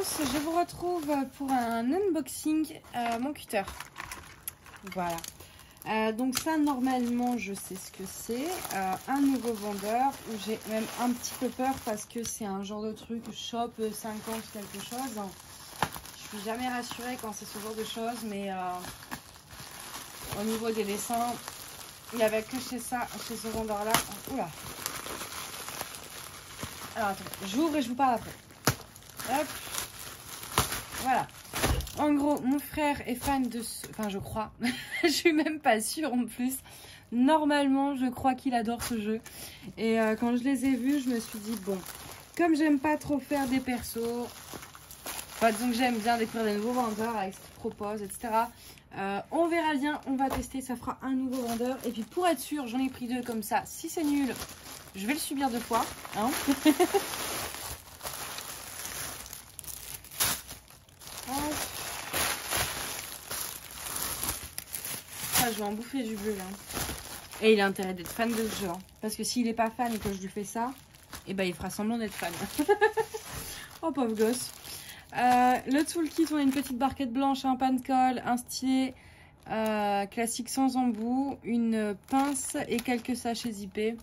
tous, je vous retrouve pour un unboxing mon cutter. Voilà. Donc ça, normalement, je sais ce que c'est. Un nouveau vendeur où j'ai même un petit peu peur parce que c'est un genre de truc shop 50 quelque chose. Je suis jamais rassurée quand c'est ce genre de choses, mais au niveau des dessins, il n'y avait que chez ce vendeur-là. Oula. Alors attends, j'ouvre et je vous parle après. Hop. Voilà. En gros, mon frère est fan de ce... Enfin, je crois. Je suis même pas sûre en plus. Normalement, je crois qu'il adore ce jeu. Et quand je les ai vus, je me suis dit, bon, comme j'aime pas trop faire des persos, enfin, donc j'aime bien découvrir des nouveaux vendeurs avec ce qu'ils proposent, etc. On verra bien, on va tester, ça fera un nouveau vendeur. Et puis pour être sûr, j'en ai pris deux comme ça. Si c'est nul, je vais le subir deux fois. Hein. Je vais en bouffer du bleu là. Et il a intérêt d'être fan de ce jeu. Hein. Parce que s'il n'est pas fan et que je lui fais ça, et ben il fera semblant d'être fan. Oh pauvre gosse. Le toolkit, on a une petite barquette blanche, un pan de colle, un stylet classique sans embout, une pince et quelques sachets zippés.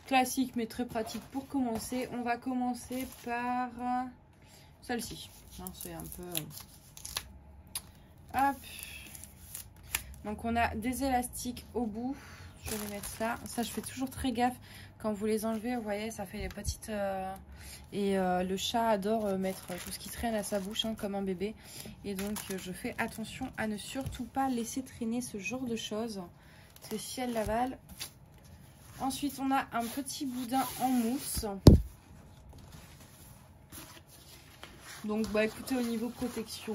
Classique mais très pratique pour commencer. On va commencer par celle-ci. C'est un peu... Hop. Donc on a des élastiques au bout. Je vais les mettre là. Ça, je fais toujours très gaffe. Quand vous les enlevez, vous voyez, ça fait des petites... le chat adore mettre tout ce qui traîne à sa bouche, hein, comme un bébé. Et donc, je fais attention à ne surtout pas laisser traîner ce genre de choses. Parce que si elle l'avale... Ensuite, on a un petit boudin en mousse. Donc, bah écoutez, au niveau protection...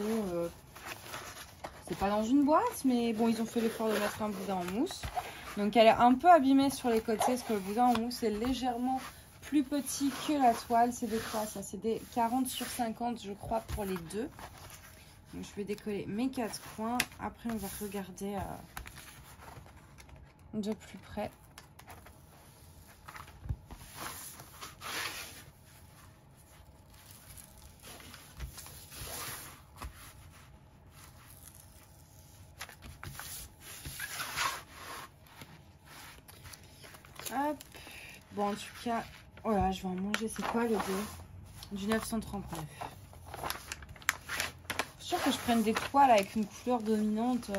c'est pas dans une boîte, mais bon, ils ont fait l'effort de mettre un boudin en mousse. Donc, elle est un peu abîmée sur les côtés, parce que le boudin en mousse est légèrement plus petit que la toile. C'est des quoi ça? C'est des 40 sur 50, je crois, pour les deux. Donc, je vais décoller mes quatre coins. Après, on va regarder de plus près. Hop. Bon, en tout cas, oh là, je vais en manger. C'est quoi le 2? Du 939. Je suis sûre que je prenne des toiles avec une couleur dominante.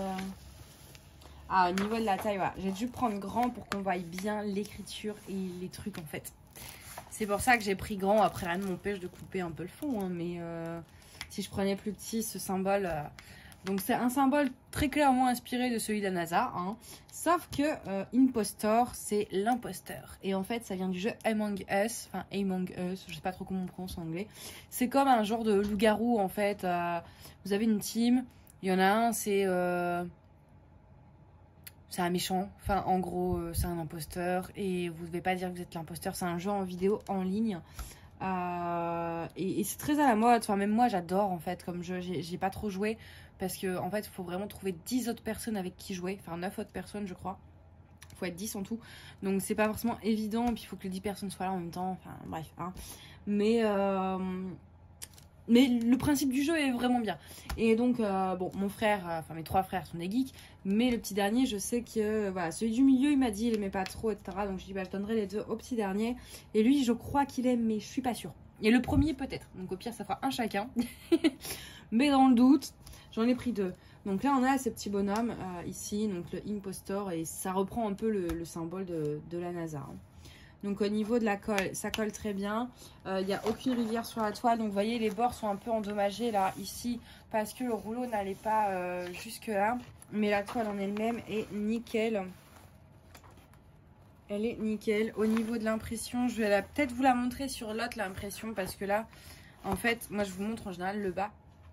Ah, au niveau de la taille, voilà. J'ai dû prendre grand pour qu'on voie bien l'écriture et les trucs, en fait. C'est pour ça que j'ai pris grand. Après, rien ne m'empêche de couper un peu le fond. Hein, mais si je prenais plus petit, ce symbole... Donc, c'est un symbole très clairement inspiré de celui de la NASA. Hein. Sauf que Impostor, c'est l'imposteur. Et en fait, ça vient du jeu Among Us. Enfin, Among Us, je sais pas trop comment on prononce en anglais. C'est comme un genre de loup-garou, en fait. Vous avez une team. Il y en a un, c'est un méchant. Enfin, en gros, c'est un imposteur. Et vous ne devez pas dire que vous êtes l'imposteur. C'est un jeu en vidéo en ligne. Et c'est très à la mode. Enfin, même moi, j'adore, en fait, comme jeu. J'ai pas trop joué. Parce que en fait, il faut vraiment trouver 10 autres personnes avec qui jouer. Enfin, 9 autres personnes, je crois. Il faut être 10 en tout. Donc, c'est pas forcément évident. Puis, il faut que les 10 personnes soient là en même temps. Enfin, bref. Hein. Mais le principe du jeu est vraiment bien. Et donc, bon, mon frère, enfin, mes trois frères sont des geeks. Mais le petit dernier, je sais que, voilà, celui du milieu, il m'a dit, il aimait pas trop, etc. Donc, je dis, bah, je donnerai les deux au petit dernier. Et lui, je crois qu'il aime, mais je suis pas sûre. Et le premier, peut-être. Donc, au pire, ça fera un chacun. Mais dans le doute... J'en ai pris deux. Donc là, on a ces petits bonhommes ici, donc le Impostor, et ça reprend un peu le symbole de la NASA. Hein. Donc au niveau de la colle, ça colle très bien. Il n'y a aucune rivière sur la toile. Donc vous voyez, les bords sont un peu endommagés là, ici, parce que le rouleau n'allait pas jusque là. Mais la toile en elle-même est nickel. Elle est nickel. Au niveau de l'impression, je vais peut-être vous la montrer sur l'autre, l'impression, parce que là, en fait, moi je vous montre en général le bas.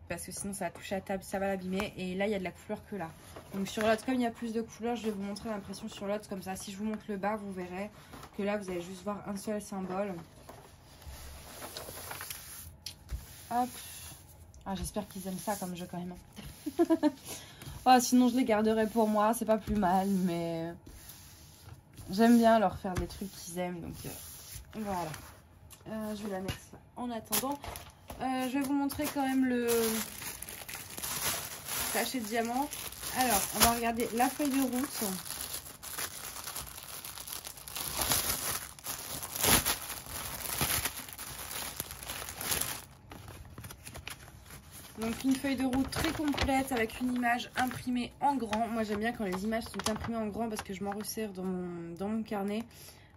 Parce que sinon ça va toucher à la table, ça va l'abîmer. Et là il y a de la couleur que là. Donc sur l'autre, comme il y a plus de couleurs, je vais vous montrer l'impression sur l'autre comme ça. Si je vous montre le bas, vous verrez que là vous allez juste voir un seul symbole. Hop. Ah, j'espère qu'ils aiment ça comme jeu quand même. Oh, sinon je les garderai pour moi, c'est pas plus mal. Mais j'aime bien leur faire des trucs qu'ils aiment. Donc voilà. Je vais la mettre là en attendant. je vais vous montrer quand même le sachet de diamants. Alors, on va regarder la feuille de route. Donc une feuille de route très complète avec une image imprimée en grand. Moi j'aime bien quand les images sont imprimées en grand parce que je m'en resserre dans mon carnet.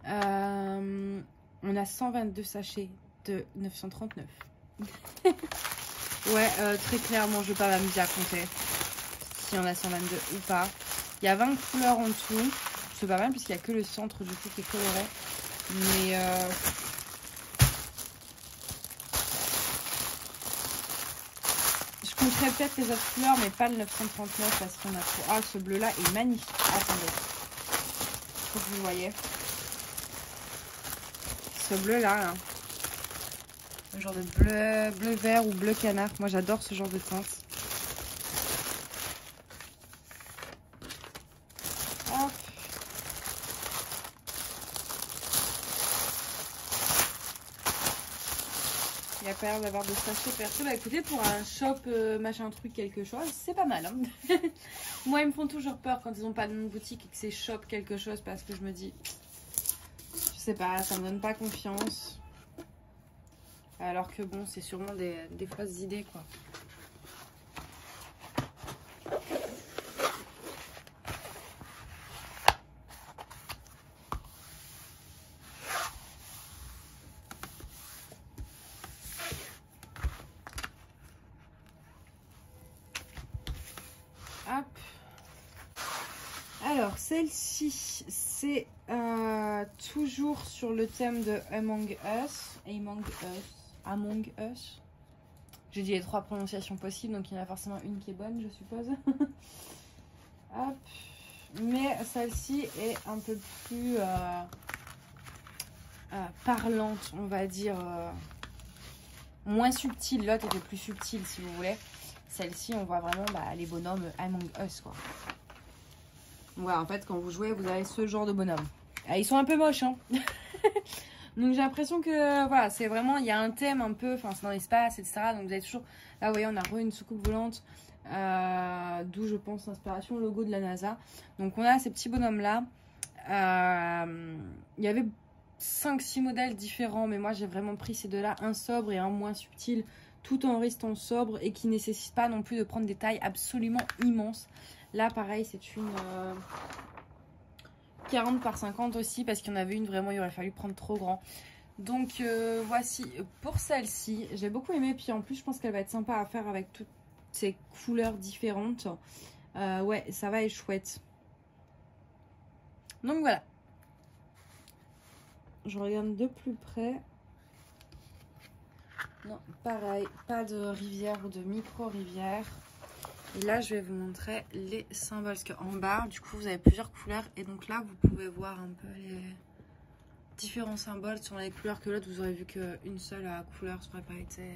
On a 122 sachets de 939. Ouais, très clairement je ne vais pas m'amuser à compter s'il y en a 122 ou pas. Il y a 20 couleurs en tout. C'est pas mal puisqu'il n'y a que le centre du coup qui est coloré. Mais... je compterai peut-être les autres couleurs, mais pas le 939 parce qu'on a trop. Ah, ce bleu-là est magnifique. Attendez. Faut que vous le voyez. Ce bleu-là, là. Un genre de bleu vert ou bleu canard. Moi, j'adore ce genre de teinte. Hop. Il n'y a pas l'air d'avoir de sachet perso. Bah écoutez, pour un shop machin truc quelque chose, c'est pas mal. Hein. Moi, ils me font toujours peur quand ils n'ont pas de nom de boutique et que c'est shop quelque chose parce que je me dis, je sais pas, ça me donne pas confiance. Alors que bon, c'est sûrement des fausses idées quoi. Hop. Alors, celle-ci, c'est toujours sur le thème de Among Us. Among Us. J'ai dit les 3 prononciations possibles, donc il y en a forcément une qui est bonne, je suppose. Hop. Mais celle-ci est un peu plus parlante, on va dire. Moins subtile. L'autre était plus subtile, si vous voulez. Celle-ci, on voit vraiment les bonhommes Among Us, quoi. Voilà, en fait, quand vous jouez, vous avez ce genre de bonhomme. Ah, ils sont un peu moches, hein. Donc, j'ai l'impression que, voilà, c'est vraiment, il y a un thème un peu, enfin, c'est dans l'espace, etc. Donc, vous avez toujours, là, vous voyez, on a une soucoupe volante, d'où, je pense, l'inspiration, logo de la NASA. Donc, on a ces petits bonhommes-là. Il y avait 5-6 modèles différents, mais moi, j'ai vraiment pris ces deux-là, un sobre et un moins subtil, tout en restant sobre et qui ne nécessite pas non plus de prendre des tailles absolument immenses. Là, pareil, c'est une 40 par 50 aussi, parce qu'il y en avait une, vraiment, il aurait fallu prendre trop grand. Donc, voici pour celle-ci. J'ai beaucoup aimé, puis en plus, je pense qu'elle va être sympa à faire avec toutes ces couleurs différentes. Ouais, ça va être chouette. Donc, voilà. Je regarde de plus près. Non, pareil, pas de rivière ou de micro-rivière. Et là, je vais vous montrer les symboles. Parce qu'en bas, du coup, vous avez plusieurs couleurs. Et donc là, vous pouvez voir un peu les différents symboles sur les couleurs que l'autre. Vous aurez vu qu'une seule couleur, ça n'aurait pas été...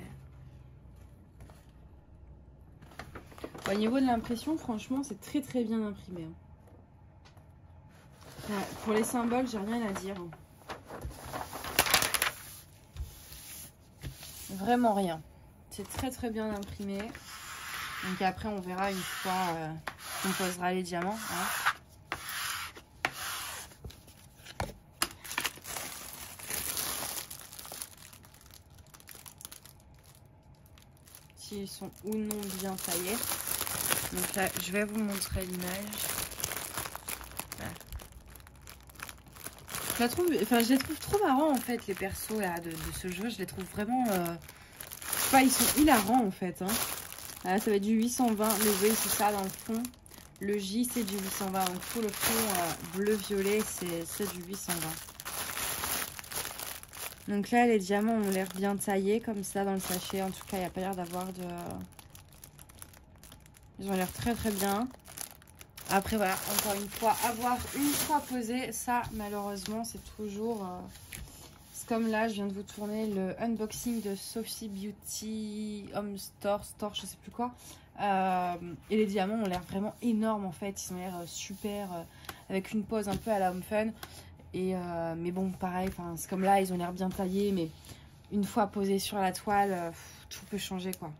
Au niveau de l'impression, franchement, c'est très très bien imprimé. Ouais, pour les symboles, j'ai rien à dire. Vraiment rien. C'est très très bien imprimé. Donc après on verra une fois qu'on posera les diamants. Hein. S'ils sont ou non bien taillés. Donc là je vais vous montrer l'image. Voilà. Je les trouve trop marrants en fait les persos là, de ce jeu. Je les trouve vraiment... ils sont hilarants en fait. Hein. Là, ça va être du 820. Le V c'est ça dans le fond. Le J c'est du 820. Donc tout le fond bleu-violet c'est du 820. Donc là les diamants ont l'air bien taillés comme ça dans le sachet. En tout cas il n'y a pas l'air d'avoir de... Ils ont l'air très très bien. Après voilà, encore une fois, avoir une fois posé, ça malheureusement c'est toujours... comme là, je viens de vous tourner le unboxing de Sophie Beauty Home Store, je sais plus quoi. Et les diamants ont l'air vraiment énormes en fait. Ils ont l'air super, avec une pose un peu à la Home Fun. Et, mais bon, pareil, c'est comme là, ils ont l'air bien taillés. Mais une fois posé sur la toile, tout peut changer quoi.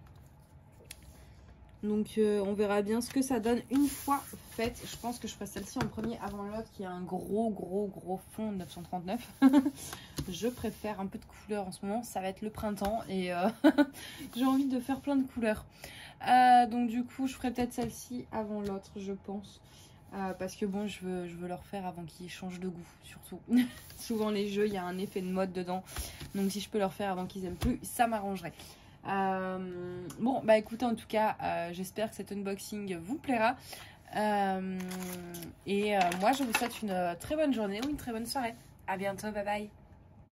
Donc on verra bien ce que ça donne une fois faite. Je pense que je ferai celle-ci en premier avant l'autre qui a un gros fond 939. Je préfère un peu de couleur en ce moment. Ça va être le printemps et j'ai envie de faire plein de couleurs. Donc du coup je ferai peut-être celle-ci avant l'autre je pense. Parce que bon je veux leur faire avant qu'ils changent de goût surtout. Souvent les jeux il y a un effet de mode dedans. Donc si je peux leur faire avant qu'ils aiment plus ça m'arrangerait. Bon bah écoutez en tout cas j'espère que cet unboxing vous plaira et moi je vous souhaite une très bonne journée ou une très bonne soirée. À bientôt, bye bye.